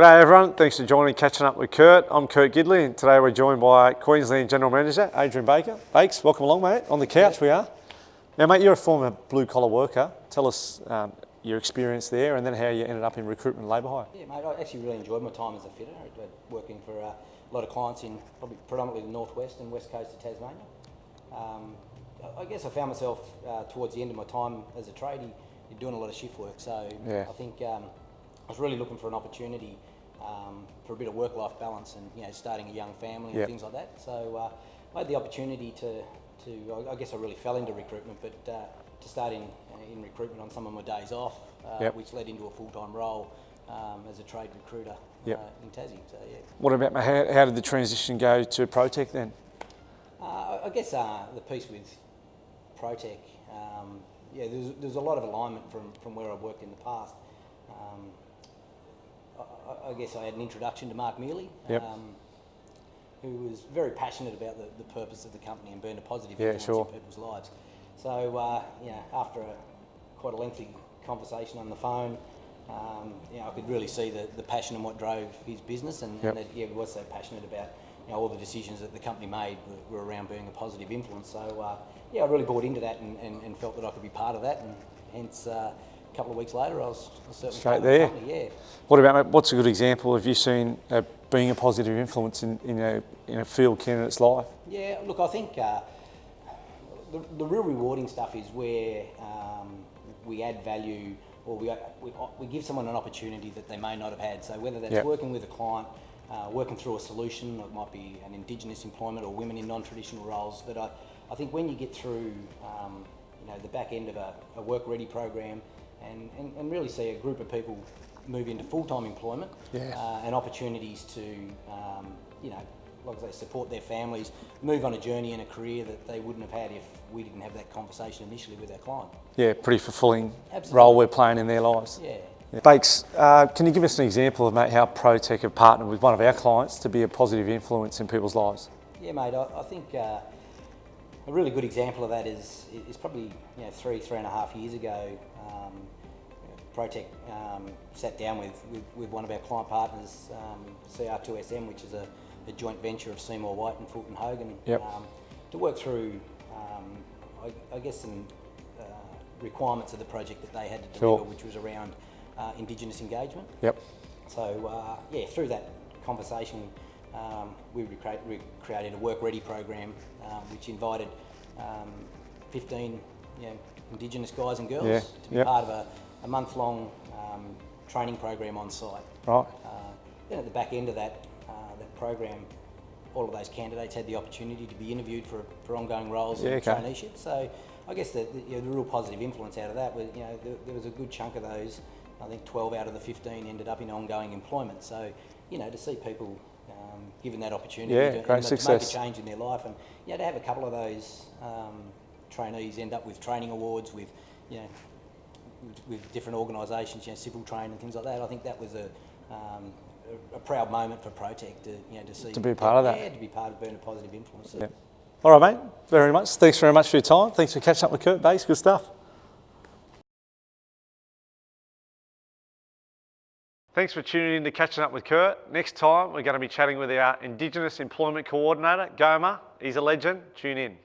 G'day everyone, thanks for joining Catching Up with Kurt. I'm Kurt Gidley and today we're joined by Queensland General Manager Adrian Baker. Bakes, welcome along mate, on the couch we are. Now mate, you're a former blue collar worker. Tell us your experience there and then how you ended up in recruitment and labour hire. Yeah mate, I actually really enjoyed my time as a fitter, working for a lot of clients in predominantly the northwest and west coast of Tasmania. I guess I found myself towards the end of my time as a tradie doing a lot of shift work, so yeah. I think I was really looking for an opportunity for a bit of work-life balance and starting a young family and things like that. So I had the opportunity to I guess I really fell into recruitment, but to start in recruitment on some of my days off, which led into a full-time role as a trade recruiter in Tassie. So yeah. What about how did the transition go to Protech then? I guess the piece with Protech, there's a lot of alignment from where I've worked in the past. I guess I had an introduction to Mark Mealy, who was very passionate about the purpose of the company and being a positive influence in people's lives. So, after quite a lengthy conversation on the phone, I could really see the passion and what drove his business, and that he was so passionate about all the decisions that the company made were around being a positive influence. So, I really bought into that and felt that I could be part of that, and hence. A couple of weeks later, I was certainly straight there. The company, What about, what's a good example of you seen being a positive influence in a field candidate's life? Yeah, look, I think the real rewarding stuff is where we add value, or we give someone an opportunity that they may not have had. So whether that's working with a client, working through a solution, it might be an Indigenous employment or women in non-traditional roles. But I think when you get through, the back end of a work-ready program, and really see a group of people move into full-time employment and opportunities to, like I say, support their families, move on a journey and a career that they wouldn't have had if we didn't have that conversation initially with our client. Yeah, pretty fulfilling role we're playing in their lives. Yeah. Bakes, can you give us an example of how Protech have partnered with one of our clients to be a positive influence in people's lives? Yeah, mate, I think a really good example of that is probably 3.5 years ago. Protech sat down with one of our client partners, CR2SM, which is a joint venture of Seymour White and Fulton Hogan, to work through, I guess, some requirements of the project that they had to deliver, which was around Indigenous engagement. So, through that conversation, we created a work-ready program, which invited 15 Indigenous guys and girls to be part of a month-long training program on site. Right. Then at the back end of that program, all of those candidates had the opportunity to be interviewed for ongoing roles and traineeship. So I guess the real positive influence out of that was, there was a good chunk of those. I think 12 out of the 15 ended up in ongoing employment. So, to see people given that opportunity to make a change in their life, and to have a couple of those trainees end up with training awards with different organisations, civil train and things like that. I think that was a proud moment for Protech to see. To be part of that. Yeah, to be part of being a positive influence. Yeah. All right, mate. Very much. Thanks very much for your time. Thanks for catching up with Kurt. Bakes, good stuff. Thanks for tuning in to Catching Up with Kurt. Next time, we're going to be chatting with our Indigenous Employment Coordinator, Goma. He's a legend. Tune in.